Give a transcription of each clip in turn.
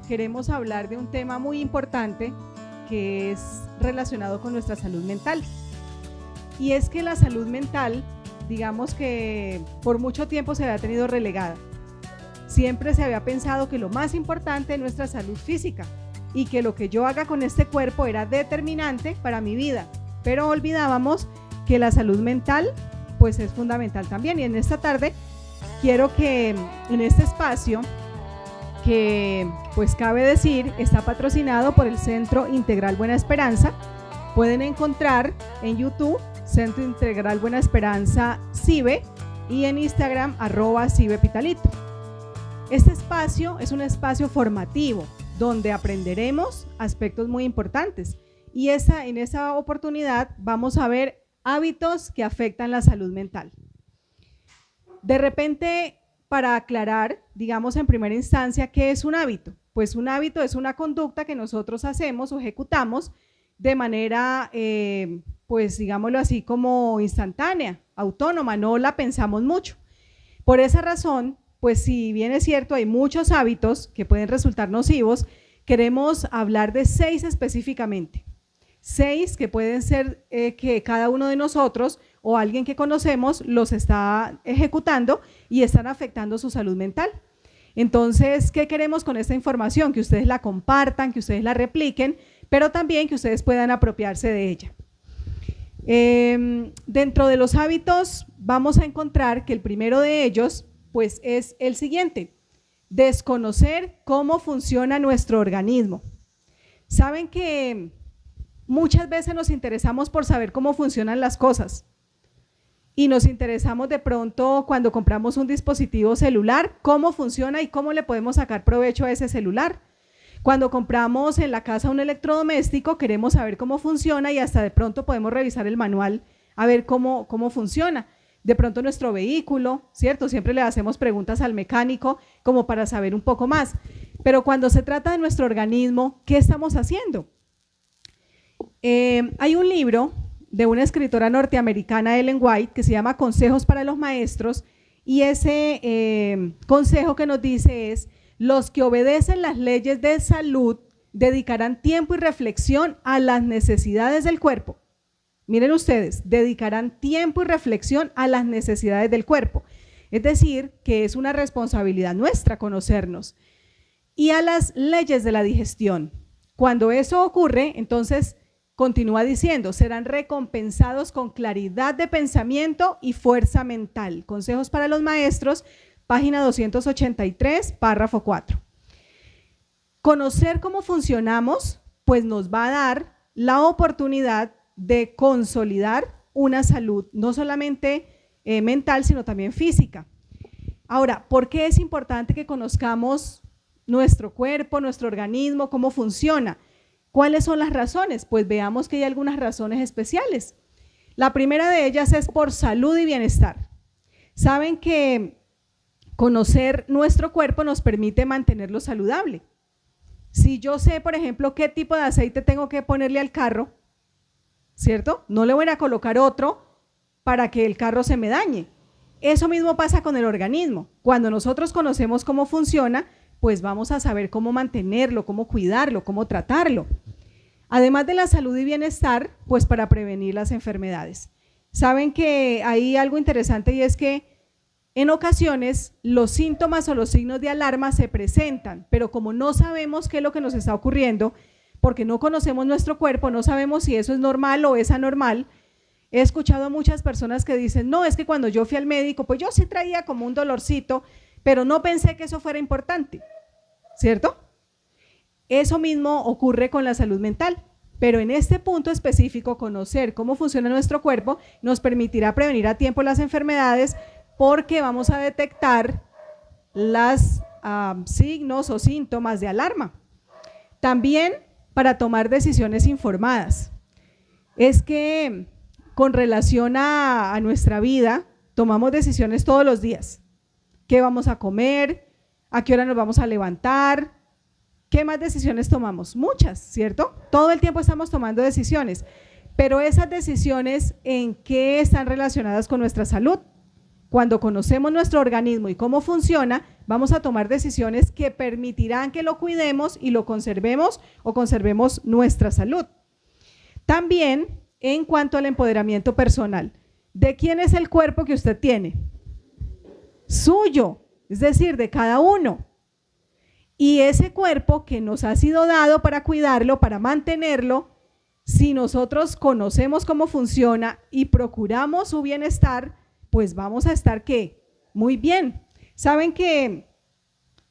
queremos hablar de un tema muy importante que es relacionado con nuestra salud mental. Y es que la salud mental, digamos que por mucho tiempo se había tenido relegada. Siempre se había pensado que lo más importante es nuestra salud física y que lo que yo haga con este cuerpo era determinante para mi vida, pero olvidábamos que la salud mental pues es fundamental también. Y en esta tarde quiero que en este espacio, que pues cabe decir está patrocinado por el Centro Integral Buena Esperanza, pueden encontrar en YouTube Centro Integral Buena Esperanza CIBE y en Instagram @CIBEPitalito. Este espacio es un espacio formativo donde aprenderemos aspectos muy importantes y en esa oportunidad vamos a ver hábitos que afectan la salud mental. De repente, para aclarar, digamos en primera instancia, ¿qué es un hábito? Pues un hábito es una conducta que nosotros hacemos o ejecutamos de manera, pues digámoslo así, como instantánea, autónoma, no la pensamos mucho. Por esa razón, pues si bien es cierto, hay muchos hábitos que pueden resultar nocivos, queremos hablar de 6 específicamente. 6 que pueden ser que cada uno de nosotros o alguien que conocemos los está ejecutando y están afectando su salud mental. Entonces, ¿qué queremos con esta información? Que ustedes la compartan, que ustedes la repliquen, pero también que ustedes puedan apropiarse de ella. Dentro de los hábitos vamos a encontrar que el primero de ellos pues es el siguiente: desconocer cómo funciona nuestro organismo. Saben que muchas veces nos interesamos por saber cómo funcionan las cosas y nos interesamos de pronto cuando compramos un dispositivo celular, cómo funciona y cómo le podemos sacar provecho a ese celular. Cuando compramos en la casa un electrodoméstico, queremos saber cómo funciona y hasta de pronto podemos revisar el manual a ver cómo funciona. De pronto nuestro vehículo, ¿cierto? Siempre le hacemos preguntas al mecánico como para saber un poco más. Pero cuando se trata de nuestro organismo, ¿qué estamos haciendo? Hay un libro de una escritora norteamericana, Ellen White, que se llama Consejos para los Maestros, y ese consejo que nos dice es: los que obedecen las leyes de salud dedicarán tiempo y reflexión a las necesidades del cuerpo. Miren ustedes, dedicarán tiempo y reflexión a las necesidades del cuerpo. Es decir, que es una responsabilidad nuestra conocernos. Y a las leyes de la digestión. Cuando eso ocurre, entonces continúa diciendo, serán recompensados con claridad de pensamiento y fuerza mental. Consejos para los maestros, página 283, párrafo 4. Conocer cómo funcionamos, pues nos va a dar la oportunidad de consolidar una salud, no solamente mental, sino también física. Ahora, ¿por qué es importante que conozcamos nuestro cuerpo, nuestro organismo, cómo funciona? ¿Cuáles son las razones? Pues veamos que hay algunas razones especiales. La primera de ellas es por salud y bienestar. Saben que conocer nuestro cuerpo nos permite mantenerlo saludable. Si yo sé, por ejemplo, qué tipo de aceite tengo que ponerle al carro, ¿cierto? No le voy a colocar otro para que el carro se me dañe. Eso mismo pasa con el organismo. Cuando nosotros conocemos cómo funciona, pues vamos a saber cómo mantenerlo, cómo cuidarlo, cómo tratarlo. Además de la salud y bienestar, pues para prevenir las enfermedades. Saben que hay algo interesante y es que en ocasiones los síntomas o los signos de alarma se presentan, pero como no sabemos qué es lo que nos está ocurriendo, porque no conocemos nuestro cuerpo, no sabemos si eso es normal o es anormal. He escuchado a muchas personas que dicen, no, es que cuando yo fui al médico, pues yo sí traía como un dolorcito, pero no pensé que eso fuera importante, ¿cierto? Eso mismo ocurre con la salud mental, pero en este punto específico, conocer cómo funciona nuestro cuerpo nos permitirá prevenir a tiempo las enfermedades porque vamos a detectar los signos o síntomas de alarma. También para tomar decisiones informadas. Es que con relación a nuestra vida, tomamos decisiones todos los días. ¿Qué vamos a comer? ¿A qué hora nos vamos a levantar? ¿Qué más decisiones tomamos? Muchas, ¿cierto? Todo el tiempo estamos tomando decisiones, pero esas decisiones, ¿en qué están relacionadas con nuestra salud? Cuando conocemos nuestro organismo y cómo funciona, vamos a tomar decisiones que permitirán que lo cuidemos y lo conservemos o conservemos nuestra salud. También, en cuanto al empoderamiento personal, ¿de quién es el cuerpo que usted tiene? Suyo, es decir, de cada uno. Y ese cuerpo que nos ha sido dado para cuidarlo, para mantenerlo, si nosotros conocemos cómo funciona y procuramos su bienestar, pues vamos a estar ¿qué? Muy bien. Saben que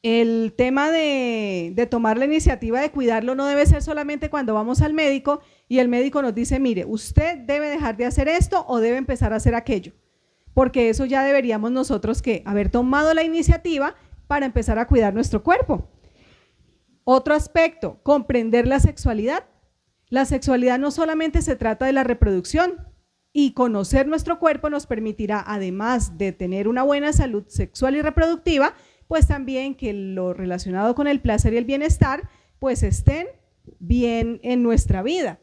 el tema de tomar la iniciativa de cuidarlo no debe ser solamente cuando vamos al médico y el médico nos dice, mire, usted debe dejar de hacer esto o debe empezar a hacer aquello, porque eso ya deberíamos nosotros ¿qué? Haber tomado la iniciativa para empezar a cuidar nuestro cuerpo. Otro aspecto, comprender la sexualidad. La sexualidad no solamente se trata de la reproducción, y conocer nuestro cuerpo nos permitirá, además de tener una buena salud sexual y reproductiva, pues también que lo relacionado con el placer y el bienestar, pues estén bien en nuestra vida.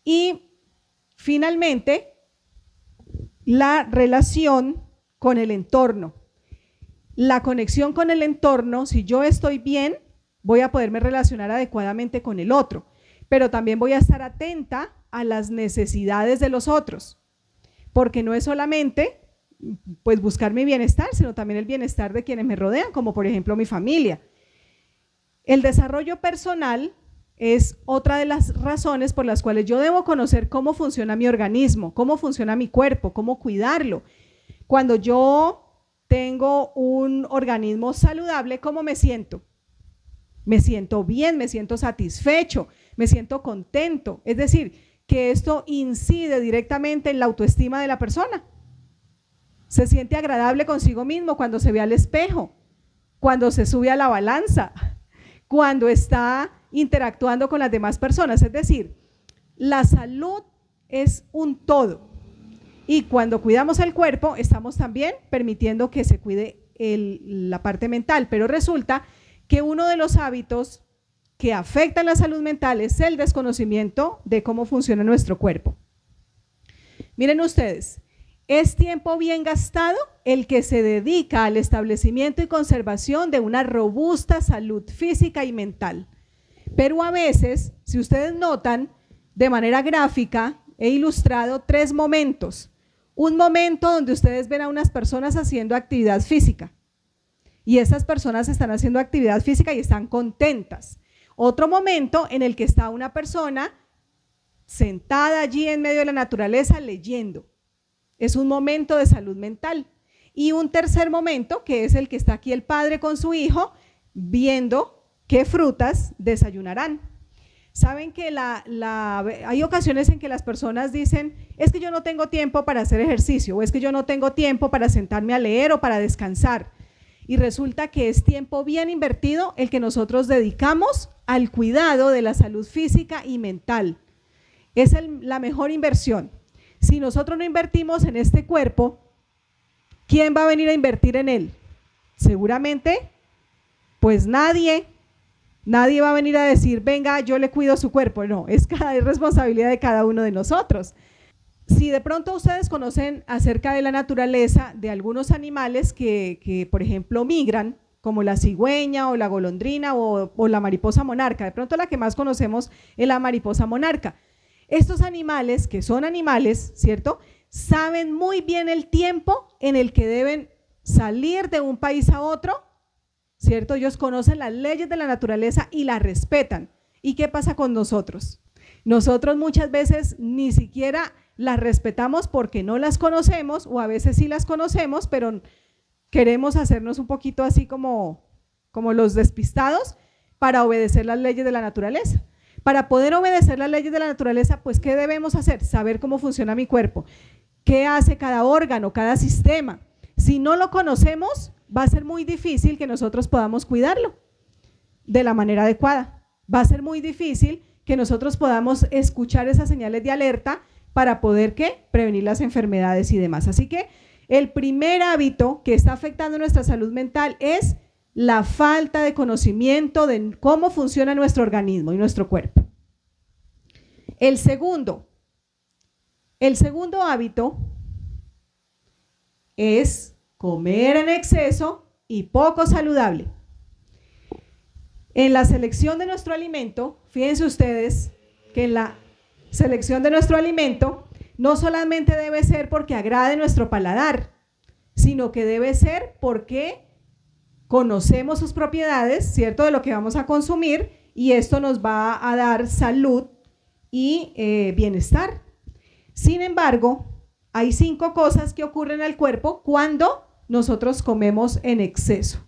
Y finalmente, la relación con el entorno. La conexión con el entorno, si yo estoy bien, voy a poderme relacionar adecuadamente con el otro, pero también voy a estar atenta a las necesidades de los otros, porque no es solamente pues buscar mi bienestar, sino también el bienestar de quienes me rodean, como por ejemplo mi familia. El desarrollo personal es otra de las razones por las cuales yo debo conocer cómo funciona mi organismo, cómo funciona mi cuerpo, cómo cuidarlo. Cuando yo tengo un organismo saludable, ¿cómo me siento? Me siento bien, me siento satisfecho, me siento contento, es decir, que esto incide directamente en la autoestima de la persona. Se siente agradable consigo mismo cuando se ve al espejo, cuando se sube a la balanza, cuando está interactuando con las demás personas. Es decir, la salud es un todo. Y cuando cuidamos el cuerpo, estamos también permitiendo que se cuide la parte mental. Pero resulta que uno de los hábitos que afectan la salud mental es el desconocimiento de cómo funciona nuestro cuerpo. Miren ustedes, es tiempo bien gastado el que se dedica al establecimiento y conservación de una robusta salud física y mental. Pero a veces, si ustedes notan, de manera gráfica he ilustrado 3 momentos. Un momento donde ustedes ven a unas personas haciendo actividad física y esas personas están haciendo actividad física y están contentas. Otro momento en el que está una persona sentada allí en medio de la naturaleza leyendo. Es un momento de salud mental. Y un tercer momento, que es el que está aquí el padre con su hijo, viendo qué frutas desayunarán. Saben que hay ocasiones en que las personas dicen, es que yo no tengo tiempo para hacer ejercicio, o es que yo no tengo tiempo para sentarme a leer o para descansar. Y resulta que es tiempo bien invertido el que nosotros dedicamos al cuidado de la salud física y mental. Es la mejor inversión. Si nosotros no invertimos en este cuerpo, ¿quién va a venir a invertir en él? Seguramente, pues nadie va a venir a decir, venga, yo le cuido su cuerpo. No, es responsabilidad de cada uno de nosotros. Si de pronto ustedes conocen acerca de la naturaleza de algunos animales que por ejemplo, migran, como la cigüeña o la golondrina o la mariposa monarca, de pronto la que más conocemos es la mariposa monarca. Estos animales, que son animales, ¿cierto?, saben muy bien el tiempo en el que deben salir de un país a otro, ¿cierto? Ellos conocen las leyes de la naturaleza y las respetan. ¿Y qué pasa con nosotros? Nosotros muchas veces ni siquiera las respetamos porque no las conocemos, o a veces sí las conocemos, pero queremos hacernos un poquito así como los despistados para obedecer las leyes de la naturaleza. Para poder obedecer las leyes de la naturaleza, pues ¿qué debemos hacer? Saber cómo funciona mi cuerpo, qué hace cada órgano, cada sistema. Si no lo conocemos, va a ser muy difícil que nosotros podamos cuidarlo de la manera adecuada. Va a ser muy difícil que nosotros podamos escuchar esas señales de alerta para poder ¿qué? Prevenir las enfermedades y demás. Así que el primer hábito que está afectando nuestra salud mental es la falta de conocimiento de cómo funciona nuestro organismo y nuestro cuerpo. El segundo hábito es comer en exceso y poco saludable. En la selección de nuestro alimento, fíjense ustedes que en la selección de nuestro alimento no solamente debe ser porque agrade nuestro paladar, sino que debe ser porque conocemos sus propiedades, ¿cierto?, de lo que vamos a consumir, y esto nos va a dar salud y bienestar. Sin embargo, hay 5 cosas que ocurren al cuerpo cuando nosotros comemos en exceso.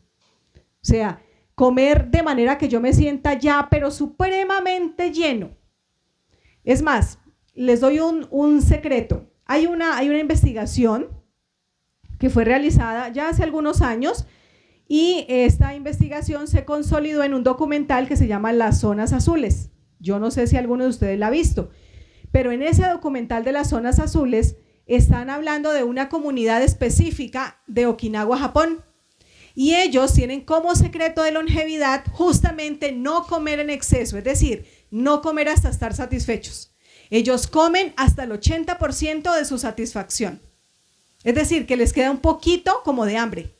O sea, comer de manera que yo me sienta ya, pero supremamente lleno. Es más, les doy un secreto. Hay una investigación que fue realizada ya hace algunos años, y esta investigación se consolidó en un documental que se llama Las Zonas Azules. Yo no sé si alguno de ustedes la ha visto, pero en ese documental de Las Zonas Azules están hablando de una comunidad específica de Okinawa, Japón, y ellos tienen como secreto de longevidad justamente no comer en exceso, es decir, no comer hasta estar satisfechos. Ellos comen hasta el 80% de su satisfacción, es decir, que les queda un poquito como de hambre.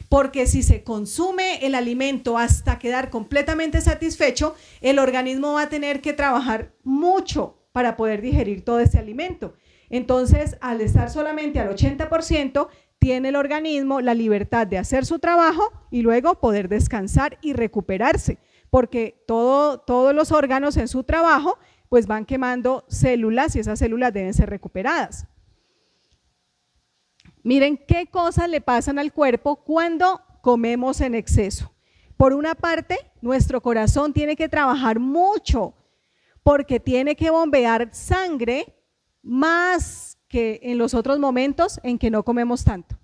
Porque si se consume el alimento hasta quedar completamente satisfecho, el organismo va a tener que trabajar mucho para poder digerir todo ese alimento. Entonces, al estar solamente al 80%, tiene el organismo la libertad de hacer su trabajo y luego poder descansar y recuperarse, porque todos los órganos en su trabajo pues van quemando células y esas células deben ser recuperadas. Miren qué cosas le pasan al cuerpo cuando comemos en exceso. Por una parte, nuestro corazón tiene que trabajar mucho porque tiene que bombear sangre más que en los otros momentos en que no comemos tanto.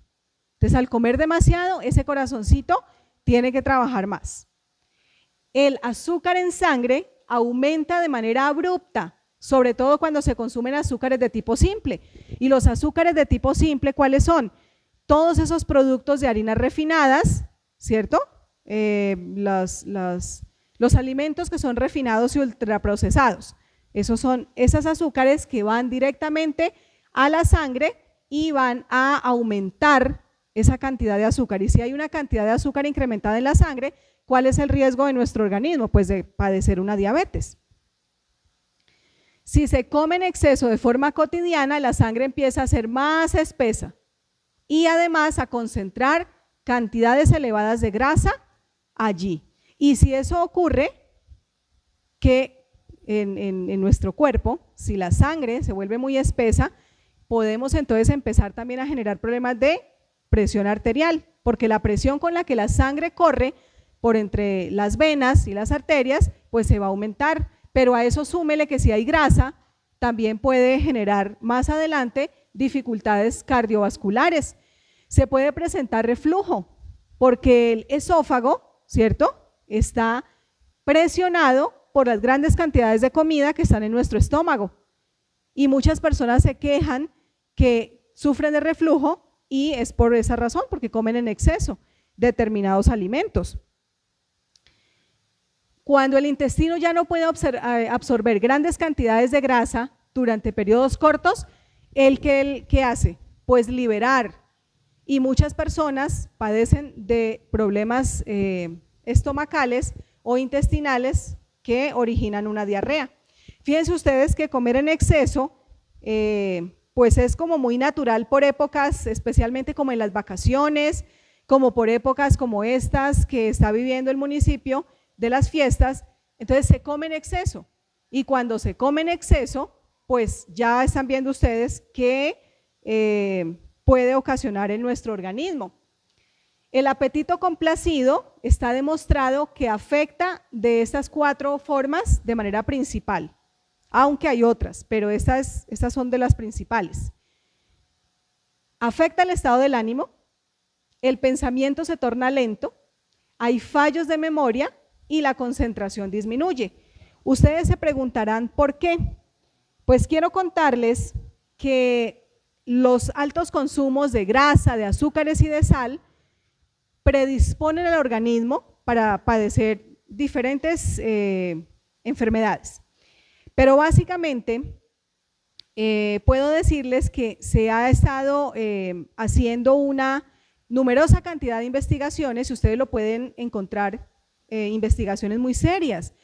Entonces, al comer demasiado, ese corazoncito tiene que trabajar más. El azúcar en sangre aumenta de manera abrupta, sobre todo cuando se consumen azúcares de tipo simple. Y los azúcares de tipo simple, ¿cuáles son? Todos esos productos de harinas refinadas, ¿cierto? Los alimentos que son refinados y ultraprocesados. Esos son esas azúcares que van directamente a la sangre y van a aumentar esa cantidad de azúcar. Y si hay una cantidad de azúcar incrementada en la sangre, ¿cuál es el riesgo de nuestro organismo? Pues de padecer una diabetes. Si se come en exceso de forma cotidiana, la sangre empieza a ser más espesa y además a concentrar cantidades elevadas de grasa allí. Y si eso ocurre, que en nuestro cuerpo, si la sangre se vuelve muy espesa, podemos entonces empezar también a generar problemas de presión arterial, porque la presión con la que la sangre corre por entre las venas y las arterias, pues se va a aumentar. Pero a eso súmele que si hay grasa, también puede generar más adelante dificultades cardiovasculares. Se puede presentar reflujo, porque el esófago, ¿cierto?, está presionado por las grandes cantidades de comida que están en nuestro estómago. Y muchas personas se quejan que sufren de reflujo y es por esa razón, porque comen en exceso determinados alimentos. Cuando el intestino ya no puede absorber grandes cantidades de grasa durante periodos cortos, ¿qué hace? Pues liberar. Y muchas personas padecen de problemas estomacales o intestinales que originan una diarrea. Fíjense ustedes que comer en exceso pues es como muy natural por épocas, especialmente como en las vacaciones, como por épocas como estas que está viviendo el municipio, de las fiestas. Entonces se come en exceso, y cuando se come en exceso, pues ya están viendo ustedes que puede ocasionar en nuestro organismo. El apetito complacido está demostrado que afecta de estas 4 formas de manera principal, aunque hay otras, pero estas son de las principales. Afecta el estado del ánimo, el pensamiento se torna lento, hay fallos de memoria y la concentración disminuye. Ustedes se preguntarán ¿por qué? Pues quiero contarles que los altos consumos de grasa, de azúcares y de sal predisponen al organismo para padecer diferentes enfermedades. Pero básicamente puedo decirles que se ha estado haciendo una numerosa cantidad de investigaciones, y ustedes lo pueden encontrar, investigaciones muy serias,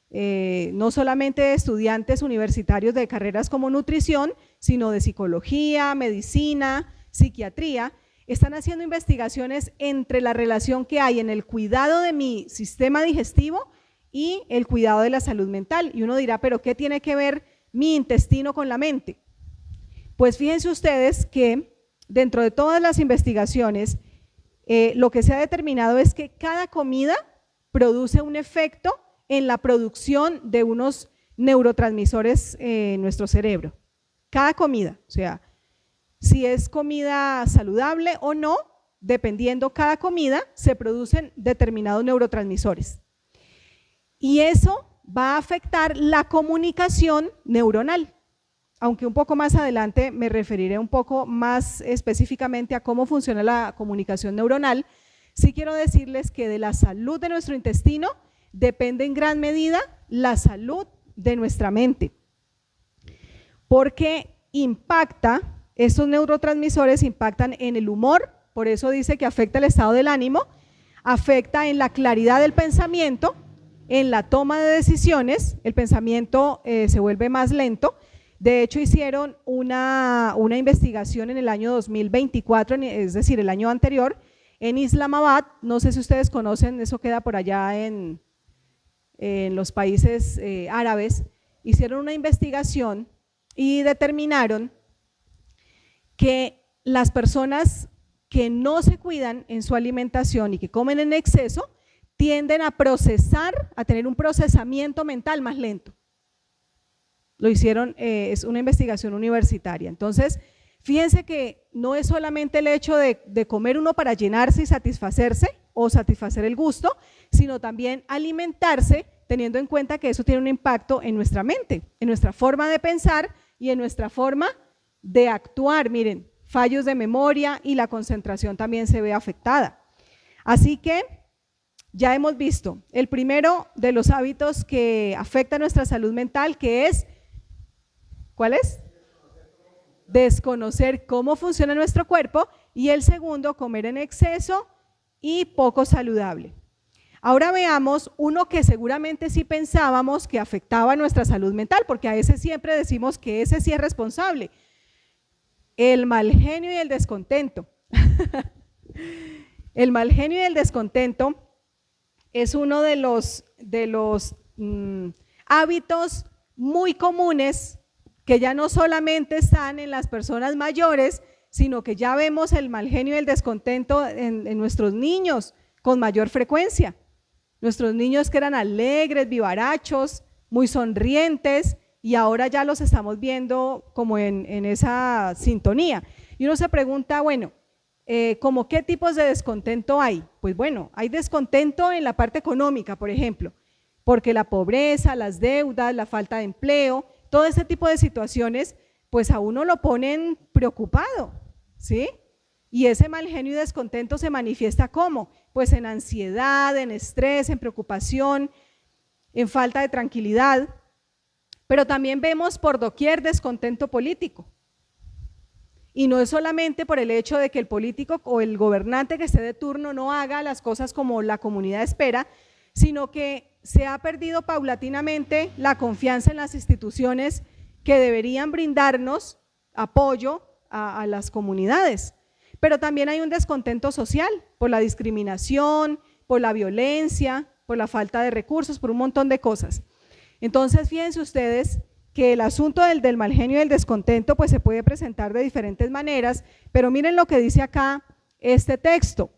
no solamente de estudiantes universitarios de carreras como nutrición, sino de psicología, medicina, psiquiatría. Están haciendo investigaciones entre la relación que hay en el cuidado de mi sistema digestivo y el cuidado de la salud mental. Y uno dirá, ¿pero qué tiene que ver mi intestino con la mente? Pues fíjense ustedes que dentro de todas las investigaciones, lo que se ha determinado es que cada comida produce un efecto en la producción de unos neurotransmisores en nuestro cerebro. Cada comida, o sea, si es comida saludable o no, dependiendo cada comida, se producen determinados neurotransmisores. Y eso va a afectar la comunicación neuronal. Aunque un poco más adelante me referiré un poco más específicamente a cómo funciona la comunicación neuronal, sí quiero decirles que de la salud de nuestro intestino depende en gran medida la salud de nuestra mente, porque estos neurotransmisores impactan en el humor, por eso dice que afecta el estado del ánimo, afecta en la claridad del pensamiento, en la toma de decisiones, el pensamiento se vuelve más lento. De hecho, hicieron una investigación en el año 2024, es decir, el año anterior, en Islamabad. No sé si ustedes conocen, eso queda por allá en los países árabes. Hicieron una investigación y determinaron que las personas que no se cuidan en su alimentación y que comen en exceso tienden a tener un procesamiento mental más lento. Lo hicieron, es una investigación universitaria. Entonces, fíjense que no es solamente el hecho de comer uno para llenarse y satisfacerse o satisfacer el gusto, sino también alimentarse teniendo en cuenta que eso tiene un impacto en nuestra mente, en nuestra forma de pensar y en nuestra forma de actuar. Miren, fallos de memoria y la concentración también se ve afectada. Así que ya hemos visto el primero de los hábitos que afecta nuestra salud mental, que es, ¿cuál es? Desconocer cómo funciona nuestro cuerpo, y el segundo, comer en exceso y poco saludable. Ahora veamos uno que seguramente sí pensábamos que afectaba nuestra salud mental, porque a ese siempre decimos que ese sí es responsable: el mal genio y el descontento. El mal genio y el descontento es uno de los hábitos muy comunes que ya no solamente están en las personas mayores, sino que ya vemos el mal genio y el descontento en nuestros niños con mayor frecuencia. Nuestros niños que eran alegres, vivarachos, muy sonrientes, y ahora ya los estamos viendo como en esa sintonía. Y uno se pregunta, bueno, ¿cómo qué tipos de descontento hay? Pues bueno, hay descontento en la parte económica, por ejemplo, porque la pobreza, las deudas, la falta de empleo, todo ese tipo de situaciones, pues a uno lo ponen preocupado, ¿sí? Y ese mal genio y descontento se manifiesta ¿cómo? Pues en ansiedad, en estrés, en preocupación, en falta de tranquilidad. Pero también vemos por doquier descontento político. Y no es solamente por el hecho de que el político o el gobernante que esté de turno no haga las cosas como la comunidad espera, sino que se ha perdido paulatinamente la confianza en las instituciones que deberían brindarnos apoyo a las comunidades. Pero también hay un descontento social por la discriminación, por la violencia, por la falta de recursos, por un montón de cosas. Entonces, fíjense ustedes que el asunto del mal genio y del descontento pues se puede presentar de diferentes maneras, pero miren lo que dice acá este texto.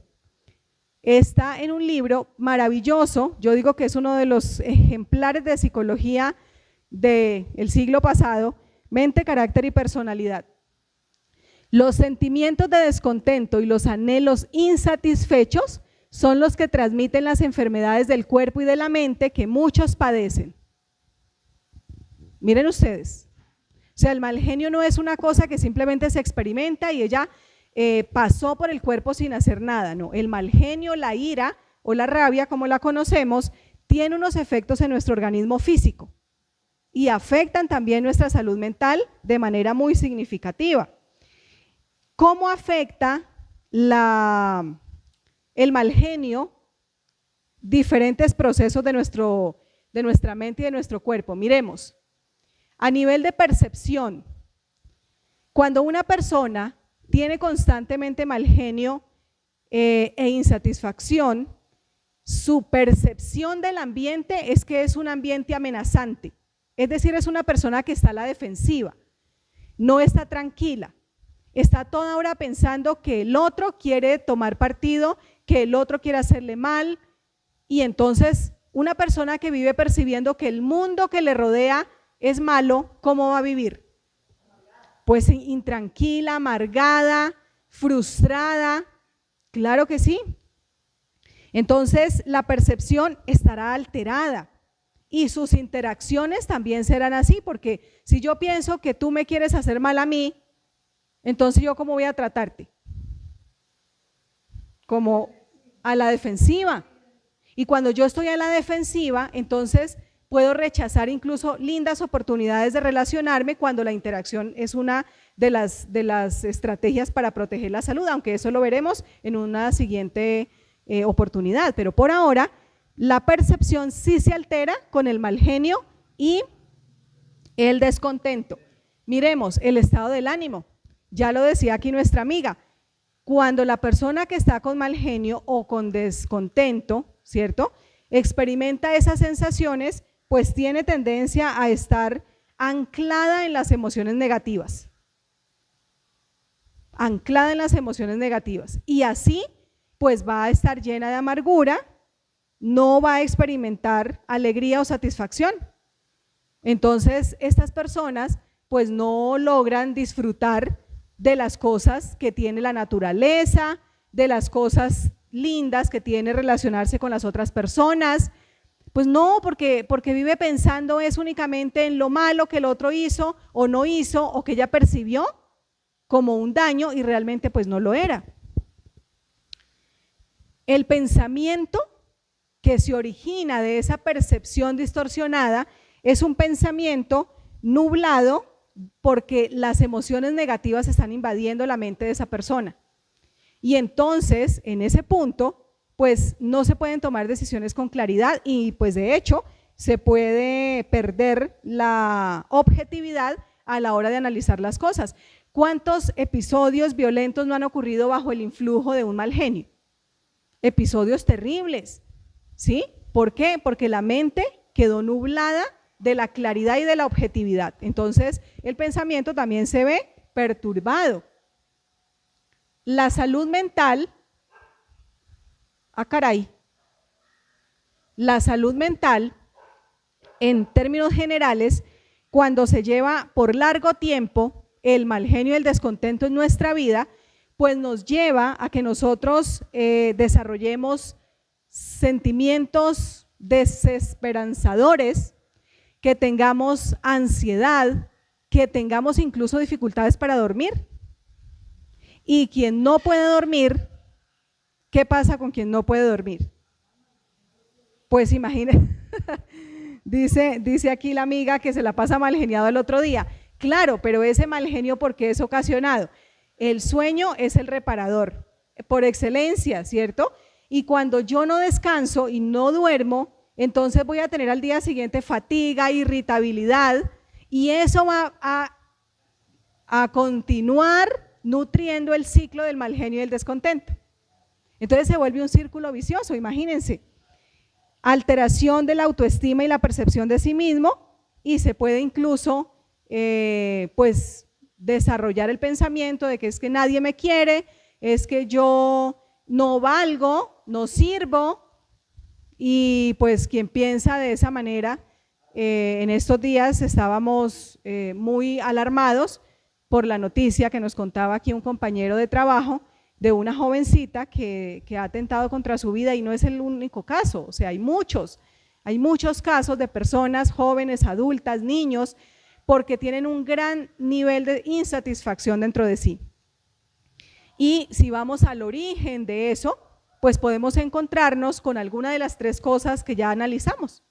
Está en un libro maravilloso, yo digo que es uno de los ejemplares de psicología del siglo pasado, Mente, Carácter y Personalidad. Los sentimientos de descontento y los anhelos insatisfechos son los que transmiten las enfermedades del cuerpo y de la mente que muchos padecen. Miren ustedes, o sea, el mal genio no es una cosa que simplemente se experimenta y ella pasó por el cuerpo sin hacer nada, no. El mal genio, la ira o la rabia, como la conocemos, tiene unos efectos en nuestro organismo físico. y afectan también nuestra salud mental de manera muy significativa. ¿Cómo afecta el mal genio diferentes procesos de nuestra mente y de nuestro cuerpo? Miremos, a nivel de percepción, cuando una persona tiene constantemente mal genio e insatisfacción, su percepción del ambiente es que es un ambiente amenazante, es decir, es una persona que está a la defensiva, no está tranquila, está toda hora pensando que el otro quiere tomar partido, que el otro quiere hacerle mal, y entonces una persona que vive percibiendo que el mundo que le rodea es malo, ¿cómo va a vivir? Pues intranquila, amargada, frustrada, claro que sí. Entonces la percepción estará alterada y sus interacciones también serán así, porque si yo pienso que tú me quieres hacer mal a mí, entonces yo ¿cómo voy a tratarte? Como a la defensiva. Y cuando yo estoy a la defensiva, entonces puedo rechazar incluso lindas oportunidades de relacionarme cuando la interacción es una de las estrategias para proteger la salud, aunque eso lo veremos en una siguiente oportunidad. Pero por ahora, la percepción sí se altera con el mal genio y el descontento. Miremos el estado del ánimo. Ya lo decía aquí nuestra amiga, cuando la persona que está con mal genio o con descontento, ¿cierto?, experimenta esas sensaciones, pues tiene tendencia a estar anclada en las emociones negativas. Anclada en las emociones negativas. Y así, pues va a estar llena de amargura, no va a experimentar alegría o satisfacción. Entonces, estas personas, pues no logran disfrutar de las cosas que tiene la naturaleza, de las cosas lindas que tiene relacionarse con las otras personas. Pues no, porque vive pensando es únicamente en lo malo que el otro hizo o no hizo o que ella percibió como un daño y realmente pues no lo era. El pensamiento que se origina de esa percepción distorsionada es un pensamiento nublado porque las emociones negativas están invadiendo la mente de esa persona. Y entonces, en ese punto, pues no se pueden tomar decisiones con claridad y pues de hecho se puede perder la objetividad a la hora de analizar las cosas. ¿Cuántos episodios violentos no han ocurrido bajo el influjo de un mal genio? Episodios terribles, ¿sí? ¿Por qué? Porque la mente quedó nublada de la claridad y de la objetividad. Entonces, el pensamiento también se ve perturbado. La salud mental, la salud mental, en términos generales, cuando se lleva por largo tiempo el mal genio y el descontento en nuestra vida, pues nos lleva a que nosotros desarrollemos sentimientos desesperanzadores, que tengamos ansiedad, que tengamos incluso dificultades para dormir. Y quien no puede dormir, ¿qué pasa con quien no puede dormir? Pues imagínense, dice aquí la amiga que se la pasa mal geniado el otro día. Claro, pero ese mal genio, ¿por qué es ocasionado? El sueño es el reparador, por excelencia, ¿cierto? Y cuando yo no descanso y no duermo, entonces voy a tener al día siguiente fatiga, irritabilidad, y eso va a continuar nutriendo el ciclo del mal genio y el descontento. Entonces se vuelve un círculo vicioso, imagínense. Alteración de la autoestima y la percepción de sí mismo, y se puede incluso pues desarrollar el pensamiento de que es que nadie me quiere, es que yo no valgo, no sirvo, y pues quien piensa de esa manera, en estos días estábamos muy alarmados por la noticia que nos contaba aquí un compañero de trabajo de una jovencita que ha atentado contra su vida, y no es el único caso, o sea, hay muchos casos de personas jóvenes, adultas, niños, porque tienen un gran nivel de insatisfacción dentro de sí. Y si vamos al origen de eso, pues podemos encontrarnos con alguna de las tres cosas que ya analizamos,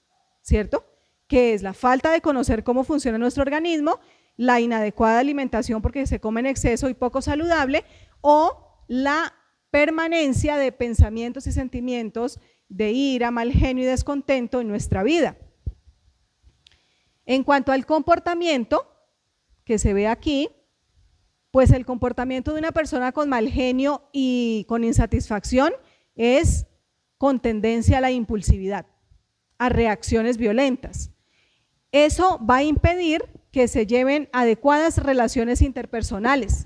¿cierto? que es la falta de conocer cómo funciona nuestro organismo, la inadecuada alimentación porque se come en exceso y poco saludable, o la permanencia de pensamientos y sentimientos de ira, mal genio y descontento en nuestra vida. En cuanto al comportamiento que se ve aquí, pues el comportamiento de una persona con mal genio y con insatisfacción es con tendencia a la impulsividad, a reacciones violentas. Eso va a impedir que se lleven adecuadas relaciones interpersonales.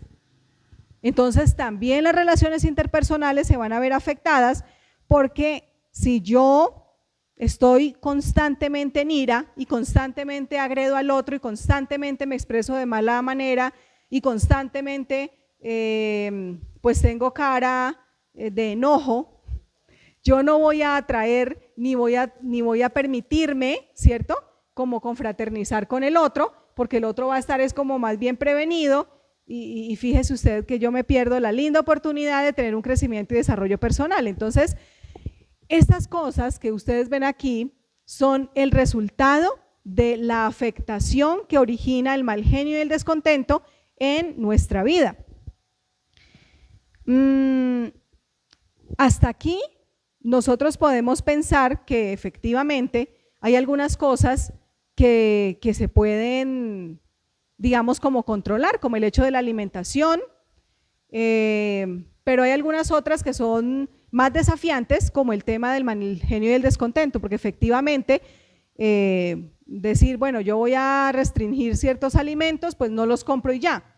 Entonces también las relaciones interpersonales se van a ver afectadas porque si yo estoy constantemente en ira y constantemente agredo al otro y constantemente me expreso de mala manera y constantemente pues tengo cara de enojo, yo no voy a atraer ni voy a permitirme, ¿cierto?, como confraternizar con el otro, porque el otro va a estar es como más bien prevenido y fíjese usted que yo me pierdo la linda oportunidad de tener un crecimiento y desarrollo personal. Entonces, estas cosas que ustedes ven aquí son el resultado de la afectación que origina el mal genio y el descontento en nuestra vida. Hasta aquí nosotros podemos pensar que efectivamente hay algunas cosas que se pueden, digamos, como controlar, como el hecho de la alimentación, pero hay algunas otras que son más desafiantes, como el tema del mal genio y el descontento, porque efectivamente decir, bueno, yo voy a restringir ciertos alimentos, pues no los compro y ya,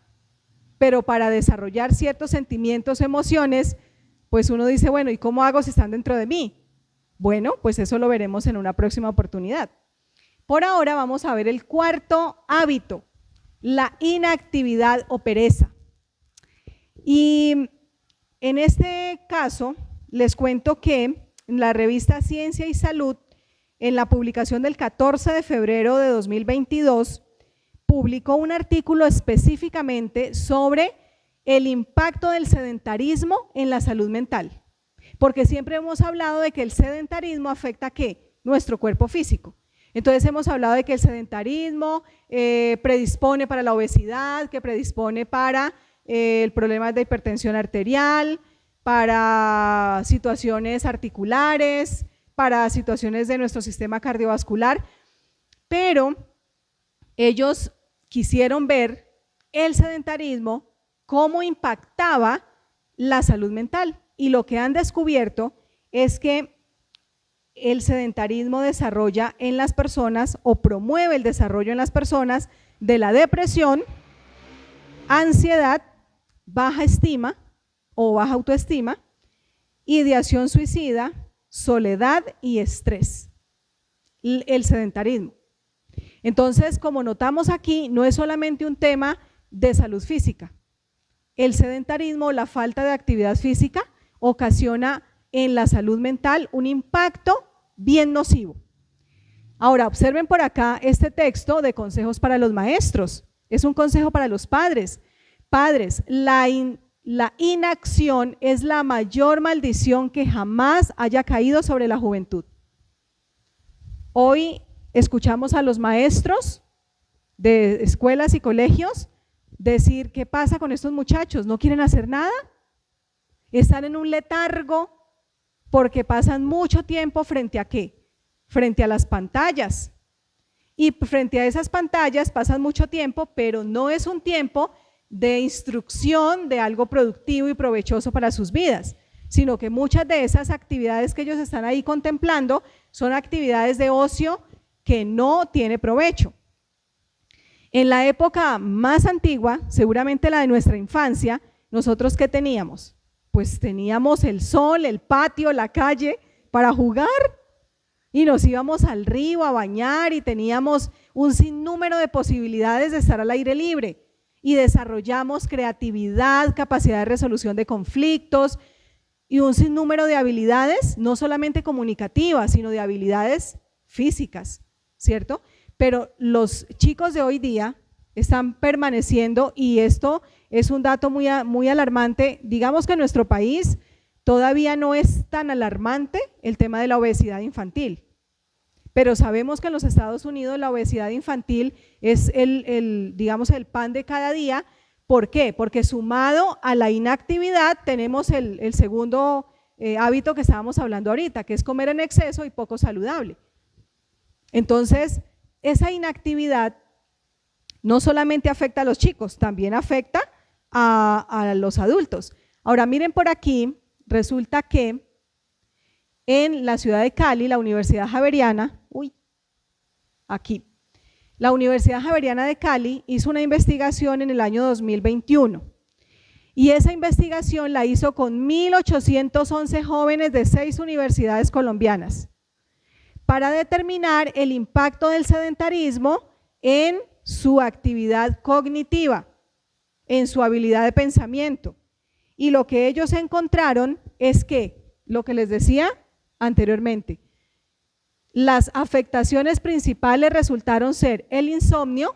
pero para desarrollar ciertos sentimientos, emociones, pues uno dice, bueno, ¿y cómo hago si están dentro de mí? Bueno, pues eso lo veremos en una próxima oportunidad. Por ahora vamos a ver el cuarto hábito, la inactividad o pereza. Y en este caso les cuento que en la revista Ciencia y Salud, en la publicación del 14 de febrero de 2022, publicó un artículo específicamente sobre el impacto del sedentarismo en la salud mental, porque siempre hemos hablado de que el sedentarismo afecta ¿a qué? Nuestro cuerpo físico. Entonces hemos hablado de que el sedentarismo predispone para la obesidad, que predispone para el problema de hipertensión arterial, para situaciones articulares, para situaciones de nuestro sistema cardiovascular, pero ellos quisieron ver el sedentarismo, cómo impactaba la salud mental, y lo que han descubierto es que el sedentarismo desarrolla en las personas o promueve el desarrollo en las personas de la depresión, ansiedad, baja estima o baja autoestima, ideación suicida, soledad y estrés, el sedentarismo. Entonces, como notamos aquí, no es solamente un tema de salud física. El sedentarismo, la falta de actividad física, ocasiona en la salud mental un impacto bien nocivo. Ahora, observen por acá este texto de consejos para los maestros. Es un consejo para los padres. Padres, la inacción es la mayor maldición que jamás haya caído sobre la juventud. Hoy escuchamos a los maestros de escuelas y colegios decir, ¿qué pasa con estos muchachos? ¿No quieren hacer nada? Están en un letargo porque pasan mucho tiempo frente a ¿qué? Frente a las pantallas. Y frente a esas pantallas pasan mucho tiempo, pero no es un tiempo de instrucción de algo productivo y provechoso para sus vidas, sino que muchas de esas actividades que ellos están ahí contemplando son actividades de ocio que no tiene provecho. En la época más antigua, seguramente la de nuestra infancia, nosotros ¿qué teníamos? Pues teníamos el sol, el patio, la calle para jugar y nos íbamos al río a bañar y teníamos un sinnúmero de posibilidades de estar al aire libre y desarrollamos creatividad, capacidad de resolución de conflictos y un sinnúmero de habilidades, no solamente comunicativas, sino de habilidades físicas, ¿cierto? Pero los chicos de hoy día están permaneciendo, y esto es un dato muy alarmante, digamos que en nuestro país todavía no es tan alarmante el tema de la obesidad infantil, pero sabemos que en los Estados Unidos la obesidad infantil es digamos, el pan de cada día. ¿Por qué? Porque sumado a la inactividad tenemos el segundo hábito que estábamos hablando ahorita, que es comer en exceso y poco saludable. Entonces, esa inactividad no solamente afecta a los chicos, también afecta a los adultos. Ahora, miren por aquí, resulta que en la ciudad de Cali, la Universidad Javeriana, la Universidad Javeriana de Cali hizo una investigación en el año 2021 y esa investigación la hizo con 1.811 jóvenes de 6 universidades colombianas para determinar el impacto del sedentarismo en su actividad cognitiva, en su habilidad de pensamiento. Y lo que ellos encontraron es que, lo que les decía anteriormente, las afectaciones principales resultaron ser el insomnio,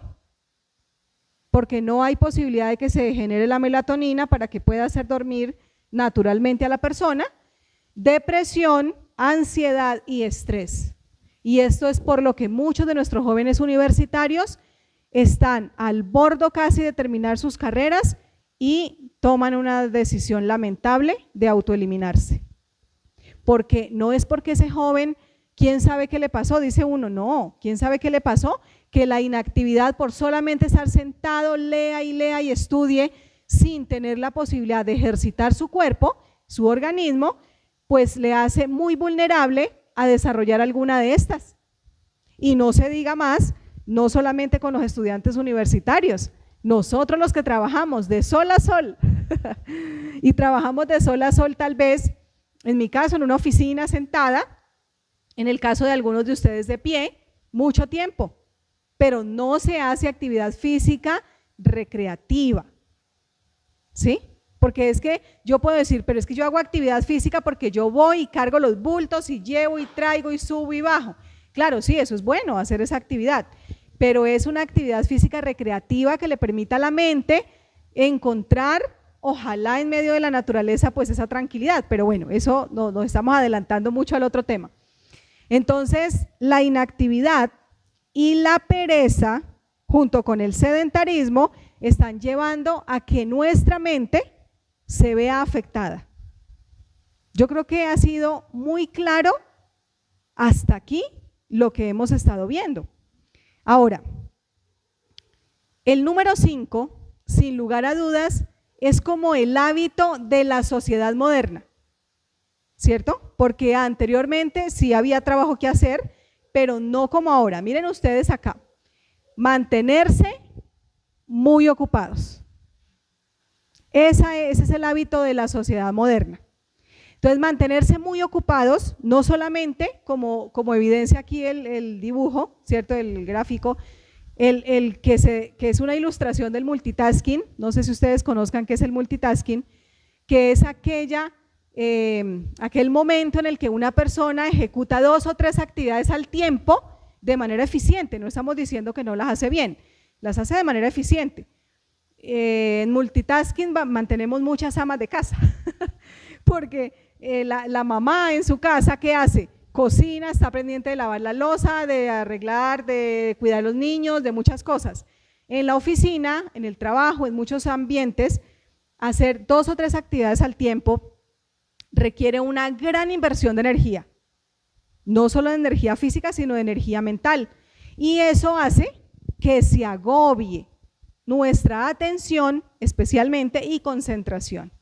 porque no hay posibilidad de que se genere la melatonina para que pueda hacer dormir naturalmente a la persona, depresión, ansiedad y estrés. Y esto es por lo que muchos de nuestros jóvenes universitarios están al borde casi de terminar sus carreras y toman una decisión lamentable de autoeliminarse. Porque no es porque ese joven, ¿quién sabe qué le pasó? Dice uno, no, ¿quién sabe qué le pasó? Que la inactividad por solamente estar sentado, lea y estudie sin tener la posibilidad de ejercitar su cuerpo, su organismo, pues le hace muy vulnerable a desarrollar alguna de estas. Y no se diga más, no solamente con los estudiantes universitarios, nosotros los que trabajamos de sol a sol y trabajamos de sol a sol tal vez, en mi caso en una oficina sentada, en el caso de algunos de ustedes de pie, mucho tiempo, pero no se hace actividad física recreativa, ¿sí? Porque es que yo puedo decir, pero es que yo hago actividad física porque yo voy y cargo los bultos y llevo y traigo y subo y bajo. Claro, sí, eso es bueno, hacer esa actividad, pero es una actividad física recreativa que le permita a la mente encontrar, ojalá en medio de la naturaleza, pues esa tranquilidad, pero bueno, eso nos estamos adelantando mucho al otro tema. Entonces, la inactividad y la pereza, junto con el sedentarismo, están llevando a que nuestra mente se vea afectada. Yo creo que ha sido muy claro hasta aquí lo que hemos estado viendo. Ahora, el número 5, sin lugar a dudas, es como el hábito de la sociedad moderna, ¿cierto? Porque anteriormente sí había trabajo que hacer, pero no como ahora. Miren ustedes acá, mantenerse muy ocupados. Ese es el hábito de la sociedad moderna. Entonces, mantenerse muy ocupados, no solamente, como evidencia aquí el dibujo, ¿cierto? El gráfico, que es una ilustración del multitasking, no sé si ustedes conozcan qué es el multitasking, que es aquel momento en el que una persona ejecuta 2 o 3 actividades al tiempo de manera eficiente. No estamos diciendo que no las hace bien, las hace de manera eficiente. En multitasking mantenemos muchas amas de casa, porque la mamá en su casa, ¿qué hace? Cocina, está pendiente de lavar la loza, de arreglar, de cuidar a los niños, de muchas cosas. En la oficina, en el trabajo, en muchos ambientes, hacer 2 o 3 actividades al tiempo requiere una gran inversión de energía, no solo de energía física, sino de energía mental. Y eso hace que se agobie nuestra atención especialmente y concentración.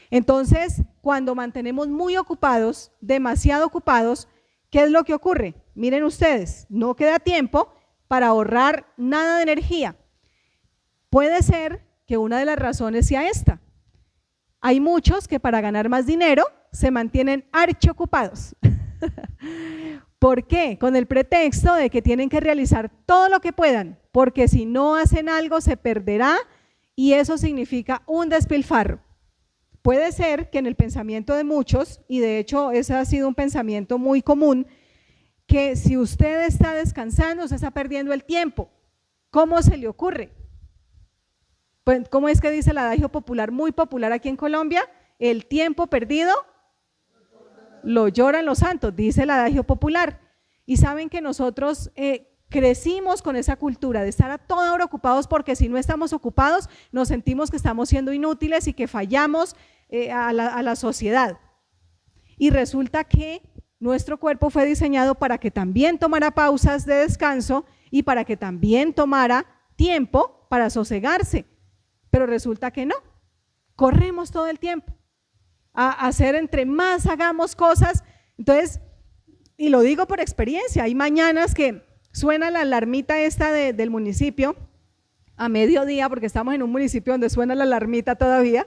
Entonces, cuando mantenemos muy ocupados, demasiado ocupados, ¿qué es lo que ocurre? Miren ustedes, no queda tiempo para ahorrar nada de energía. Puede ser que una de las razones sea esta. Hay muchos que para ganar más dinero se mantienen archiocupados. ¿Por qué? Con el pretexto de que tienen que realizar todo lo que puedan, porque si no hacen algo se perderá y eso significa un despilfarro. Puede ser que en el pensamiento de muchos, y de hecho ese ha sido un pensamiento muy común, que si usted está descansando, usted está perdiendo el tiempo. ¿Cómo se le ocurre? Pues, ¿cómo es que dice el adagio popular, muy popular aquí en Colombia? El tiempo perdido lo lloran los santos, dice el adagio popular. Y saben que nosotros crecimos con esa cultura de estar a toda hora ocupados, porque si no estamos ocupados nos sentimos que estamos siendo inútiles y que fallamos a la sociedad. Y resulta que nuestro cuerpo fue diseñado para que también tomara pausas de descanso y para que también tomara tiempo para sosegarse, pero resulta que no, corremos todo el tiempo a hacer, entre más hagamos cosas. Entonces, y lo digo por experiencia, hay mañanas que suena la alarmita esta del municipio a mediodía, porque estamos en un municipio donde suena la alarmita todavía,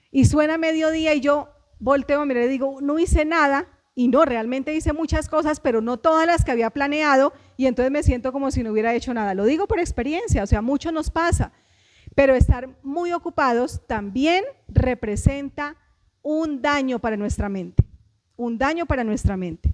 y suena a mediodía y yo volteo a mirar y digo, no hice nada, y no, realmente hice muchas cosas, pero no todas las que había planeado, y entonces me siento como si no hubiera hecho nada. Lo digo por experiencia, o sea, mucho nos pasa, pero estar muy ocupados también representa un daño para nuestra mente, un daño para nuestra mente.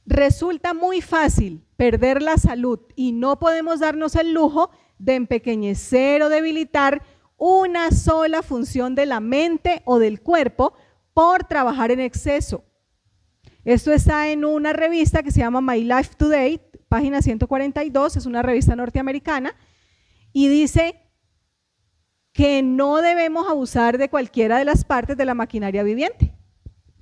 Resulta muy fácil perder la salud y no podemos darnos el lujo de empequeñecer o debilitar una sola función de la mente o del cuerpo por trabajar en exceso. Esto está en una revista que se llama My Life Today, página 142, es una revista norteamericana, y dice que no debemos abusar de cualquiera de las partes de la maquinaria viviente.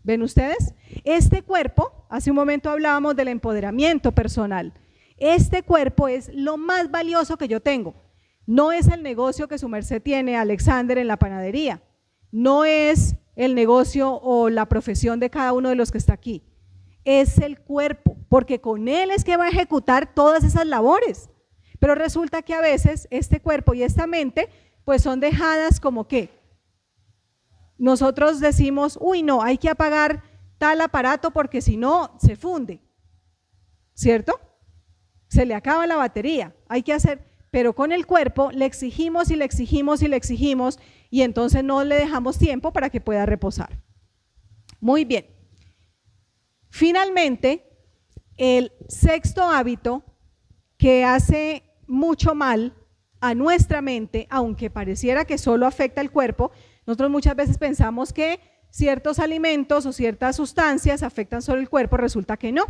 ¿Ven ustedes? Este cuerpo, hace un momento hablábamos del empoderamiento personal, este cuerpo es lo más valioso que yo tengo. No es el negocio que su merced tiene, Alexander, en la panadería, no es el negocio o la profesión de cada uno de los que está aquí, es el cuerpo, porque con él es que va a ejecutar todas esas labores. Pero resulta que a veces este cuerpo y esta mente pues son dejadas como que nosotros decimos, uy no, hay que apagar tal aparato porque si no se funde, ¿cierto? Se le acaba la batería, hay que hacer, pero con el cuerpo le exigimos y le exigimos y le exigimos y entonces no le dejamos tiempo para que pueda reposar. Muy bien. Finalmente, el sexto hábito que hace mucho mal a nuestra mente, aunque pareciera que solo afecta al cuerpo, nosotros muchas veces pensamos que ciertos alimentos o ciertas sustancias afectan solo el cuerpo, resulta que no.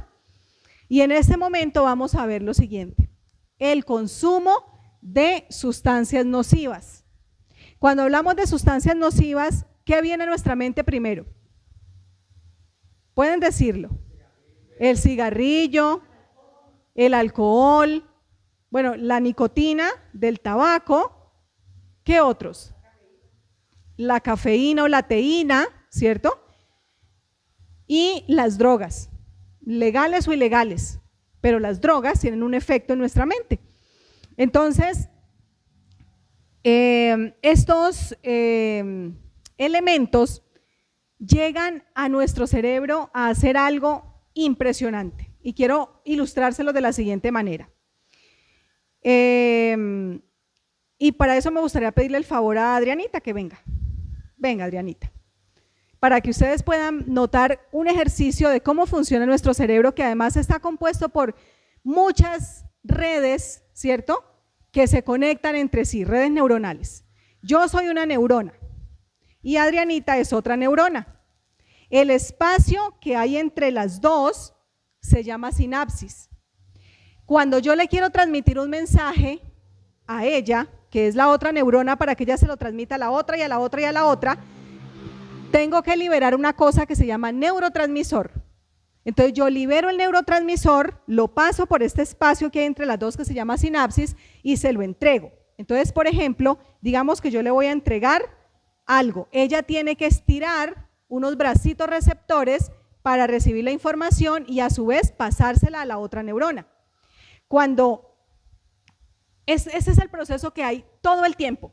Y en este momento vamos a ver lo siguiente, el consumo de sustancias nocivas. Cuando hablamos de sustancias nocivas, ¿qué viene a nuestra mente primero? Pueden decirlo. El cigarrillo, el alcohol, bueno, la nicotina del tabaco, ¿qué otros? La cafeína o la teína, ¿cierto? Y las drogas, legales o ilegales, pero las drogas tienen un efecto en nuestra mente. Entonces, estos elementos llegan a nuestro cerebro a hacer algo impresionante y quiero ilustrárselo de la siguiente manera. Y para eso me gustaría pedirle el favor a Adrianita que venga. Venga, Adrianita, para que ustedes puedan notar un ejercicio de cómo funciona nuestro cerebro, que además está compuesto por muchas redes, ¿cierto?, que se conectan entre sí, redes neuronales. Yo soy una neurona y Adrianita es otra neurona. El espacio que hay entre las dos se llama sinapsis. Cuando yo le quiero transmitir un mensaje a ella, que es la otra neurona, para que ella se lo transmita a la otra y a la otra y a la otra, tengo que liberar una cosa que se llama neurotransmisor. Entonces yo libero el neurotransmisor, lo paso por este espacio que hay entre las dos que se llama sinapsis y se lo entrego. Entonces, por ejemplo, digamos que yo le voy a entregar algo, ella tiene que estirar unos bracitos receptores para recibir la información y a su vez pasársela a la otra neurona. Ese es el proceso que hay todo el tiempo,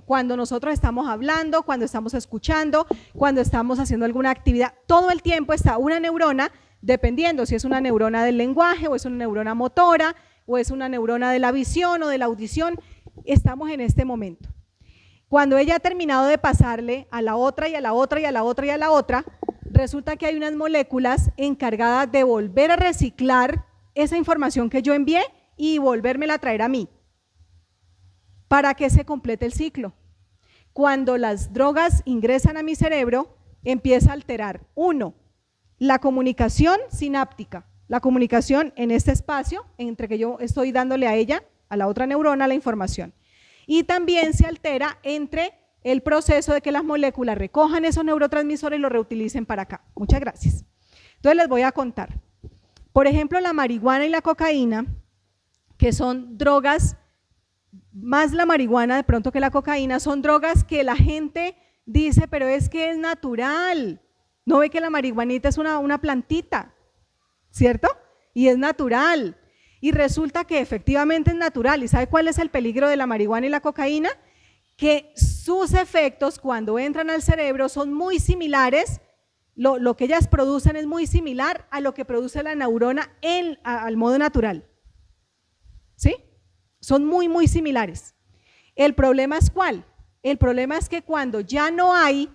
cuando nosotros estamos hablando, cuando estamos escuchando, cuando estamos haciendo alguna actividad, todo el tiempo está una neurona, dependiendo si es una neurona del lenguaje o es una neurona motora o es una neurona de la visión o de la audición, estamos en este momento. Cuando ella ha terminado de pasarle a la otra y a la otra y a la otra y a la otra, resulta que hay unas moléculas encargadas de volver a reciclar esa información que yo envié y volvérmela a traer a mí, para que se complete el ciclo. Cuando las drogas ingresan a mi cerebro, empieza a alterar, uno, la comunicación sináptica, la comunicación en este espacio entre que yo estoy dándole a ella, a la otra neurona, la información. Y también se altera entre el proceso de que las moléculas recojan esos neurotransmisores y los reutilicen para acá. Muchas gracias. Entonces les voy a contar. Por ejemplo, la marihuana y la cocaína, que son drogas, más la marihuana de pronto que la cocaína, son drogas que la gente dice, pero es que es natural. ¿No ve que la marihuanita es una plantita? ¿Cierto? Y es natural. Y resulta que efectivamente es natural. ¿Y sabe cuál es el peligro de la marihuana y la cocaína? Que sus efectos cuando entran al cerebro son muy similares, lo que ellas producen es muy similar a lo que produce la neurona al modo natural. ¿Sí? Son muy, muy similares. El problema es ¿cuál? El problema es que cuando ya no hay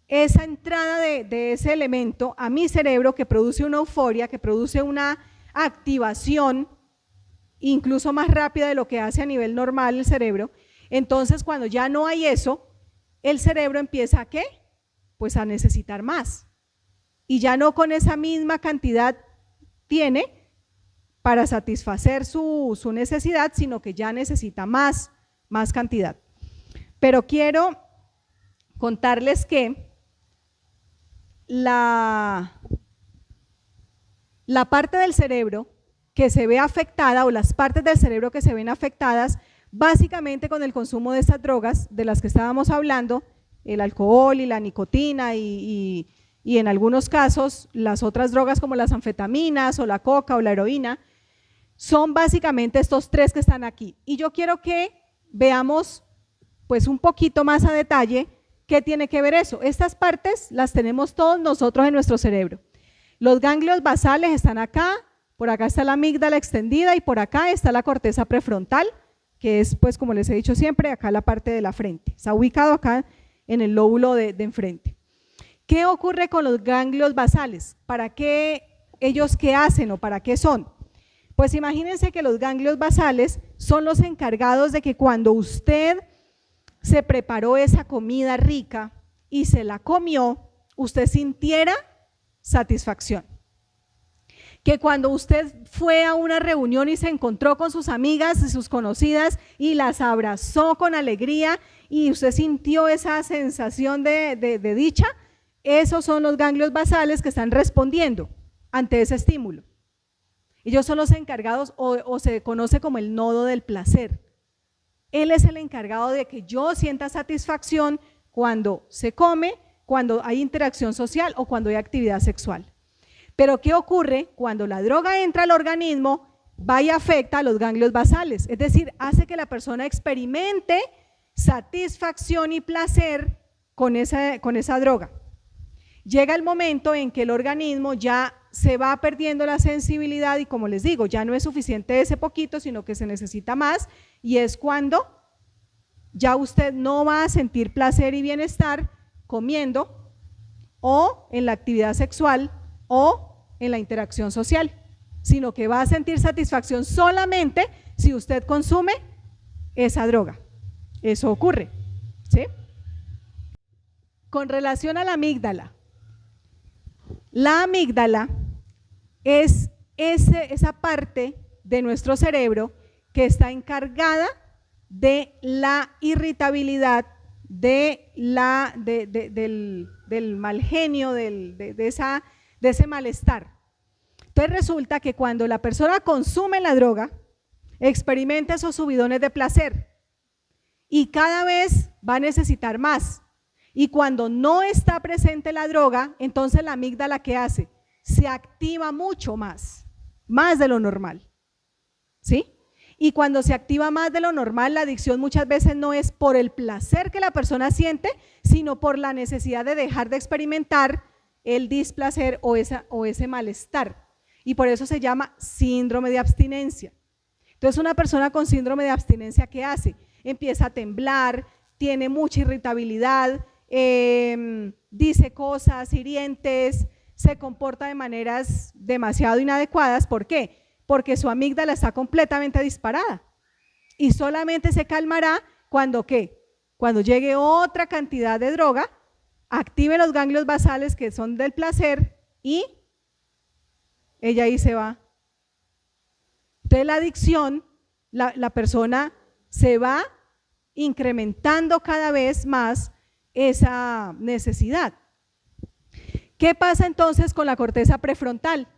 esa entrada de ese elemento a mi cerebro que produce una euforia, que produce una activación incluso más rápida de lo que hace a nivel normal el cerebro, entonces cuando ya no hay eso, el cerebro empieza ¿a qué? Pues a necesitar más. Y ya no con esa misma cantidad tiene para satisfacer su necesidad, sino que ya necesita más cantidad. Pero quiero contarles que la parte del cerebro que se ve afectada, o las partes del cerebro que se ven afectadas básicamente con el consumo de estas drogas de las que estábamos hablando, el alcohol y la nicotina y en algunos casos las otras drogas como las anfetaminas o la coca o la heroína, son básicamente estos tres que están aquí. Y yo quiero que veamos pues un poquito más a detalle qué tiene que ver eso. Estas partes las tenemos todos nosotros en nuestro cerebro. Los ganglios basales están acá, por acá está la amígdala extendida y por acá está la corteza prefrontal, que es, pues como les he dicho siempre, acá la parte de la frente. Está ubicado acá en el lóbulo de enfrente. ¿Qué ocurre con los ganglios basales? ¿Para qué ellos qué hacen o para qué son? Pues imagínense que los ganglios basales son los encargados de que cuando usted se preparó esa comida rica y se la comió, usted sintiera satisfacción. Que cuando usted fue a una reunión y se encontró con sus amigas y sus conocidas y las abrazó con alegría y usted sintió esa sensación de dicha, esos son los ganglios basales que están respondiendo ante ese estímulo. Ellos son los encargados o se conoce como el nodo del placer. Él es el encargado de que yo sienta satisfacción cuando se come, cuando hay interacción social o cuando hay actividad sexual. Pero ¿qué ocurre? Cuando la droga entra al organismo, va y afecta a los ganglios basales, es decir, hace que la persona experimente satisfacción y placer con esa droga. Llega el momento en que el organismo ya se va perdiendo la sensibilidad y, como les digo, ya no es suficiente ese poquito, sino que se necesita más, y es cuando ya usted no va a sentir placer y bienestar comiendo o en la actividad sexual o en la interacción social, sino que va a sentir satisfacción solamente si usted consume esa droga. Eso ocurre, ¿sí? Con relación a la amígdala, la amígdala es esa parte de nuestro cerebro que está encargada de la irritabilidad, del mal genio, de ese malestar. Entonces resulta que cuando la persona consume la droga, experimenta esos subidones de placer y cada vez va a necesitar más. Y cuando no está presente la droga, entonces la amígdala, ¿qué hace? Se activa mucho más de lo normal, ¿sí? Y cuando se activa más de lo normal, la adicción muchas veces no es por el placer que la persona siente, sino por la necesidad de dejar de experimentar el displacer o ese malestar. Y por eso se llama síndrome de abstinencia. Entonces una persona con síndrome de abstinencia, ¿qué hace? Empieza a temblar, tiene mucha irritabilidad, dice cosas hirientes, se comporta de maneras demasiado inadecuadas. ¿Por qué? Porque su amígdala está completamente disparada y solamente se calmará cuando ¿qué? Cuando llegue otra cantidad de droga, active los ganglios basales que son del placer y ella ahí se va. Entonces la adicción, la persona se va incrementando cada vez más esa necesidad. ¿Qué pasa entonces con la corteza prefrontal?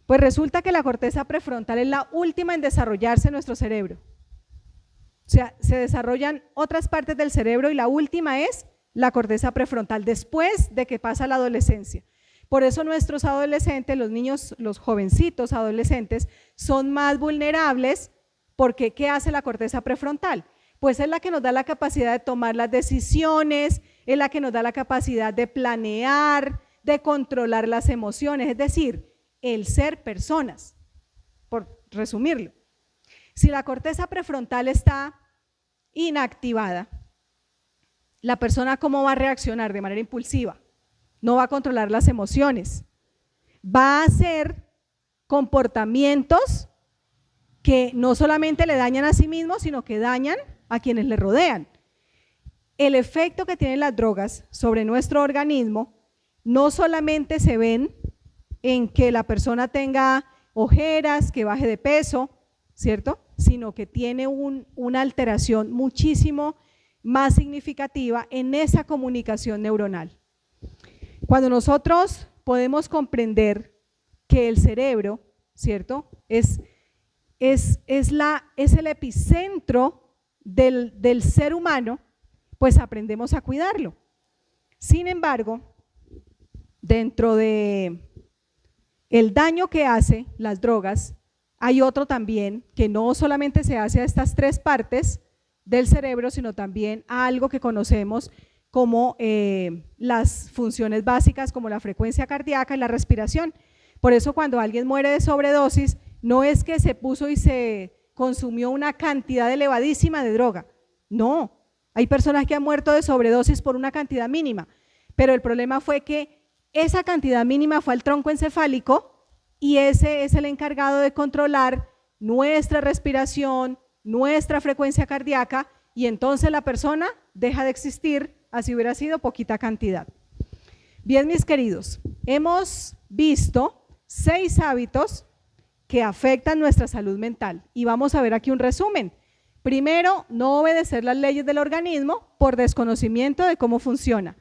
Pues resulta que la corteza prefrontal es la última en desarrollarse en nuestro cerebro. O sea, se desarrollan otras partes del cerebro y la última es la corteza prefrontal, después de que pasa la adolescencia. Por eso nuestros adolescentes, los niños, los jovencitos adolescentes, son más vulnerables, porque ¿qué hace la corteza prefrontal? Pues es la que nos da la capacidad de tomar las decisiones, es la que nos da la capacidad de planear, de controlar las emociones, es decir, el ser personas, por resumirlo. Si la corteza prefrontal está inactivada, la persona ¿cómo va a reaccionar? De manera impulsiva, no va a controlar las emociones, va a hacer comportamientos que no solamente le dañan a sí mismo, sino que dañan a quienes le rodean. El efecto que tienen las drogas sobre nuestro organismo no solamente se ven en que la persona tenga ojeras, que baje de peso, ¿cierto? Sino que tiene una alteración muchísimo más significativa en esa comunicación neuronal. Cuando nosotros podemos comprender que el cerebro, ¿cierto? Es el epicentro del ser humano, pues aprendemos a cuidarlo. Sin embargo, dentro de el daño que hace las drogas, hay otro también que no solamente se hace a estas tres partes del cerebro, sino también a algo que conocemos como las funciones básicas, como la frecuencia cardíaca y la respiración. Por eso cuando alguien muere de sobredosis, no es que se puso y se consumió una cantidad elevadísima de droga, no. Hay personas que han muerto de sobredosis por una cantidad mínima, pero el problema fue que esa cantidad mínima fue al tronco encefálico y ese es el encargado de controlar nuestra respiración, nuestra frecuencia cardíaca, y entonces la persona deja de existir, así hubiera sido poquita cantidad. Bien, mis queridos, hemos visto 6 hábitos que afectan nuestra salud mental y vamos a ver aquí un resumen. Primero, no obedecer las leyes del organismo por desconocimiento de cómo funciona.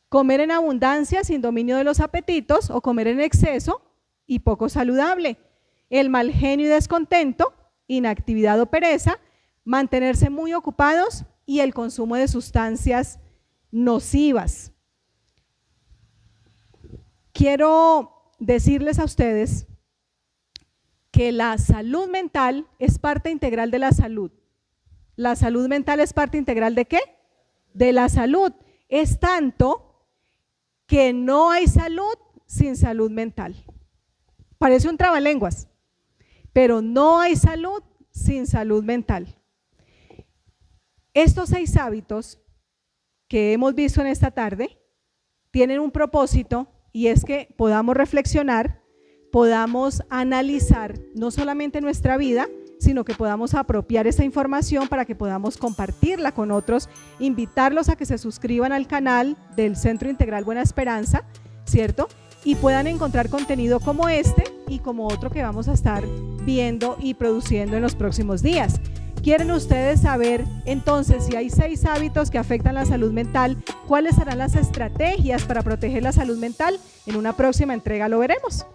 Comer en abundancia sin dominio de los apetitos o comer en exceso y poco saludable. El mal genio y descontento, inactividad o pereza, mantenerse muy ocupados y el consumo de sustancias nocivas. Quiero decirles a ustedes que la salud mental es parte integral de la salud. ¿La salud mental es parte integral de qué? De la salud. Es tanto que no hay salud sin salud mental. Parece un trabalenguas, pero no hay salud sin salud mental. Estos 6 hábitos que hemos visto en esta tarde tienen un propósito y es que podamos reflexionar, podamos analizar no solamente nuestra vida, sino que podamos apropiar esa información para que podamos compartirla con otros, invitarlos a que se suscriban al canal del Centro Integral Buena Esperanza, ¿cierto? Y puedan encontrar contenido como este y como otro que vamos a estar viendo y produciendo en los próximos días. ¿Quieren ustedes saber entonces si hay 6 hábitos que afectan la salud mental? ¿Cuáles serán las estrategias para proteger la salud mental? En una próxima entrega lo veremos.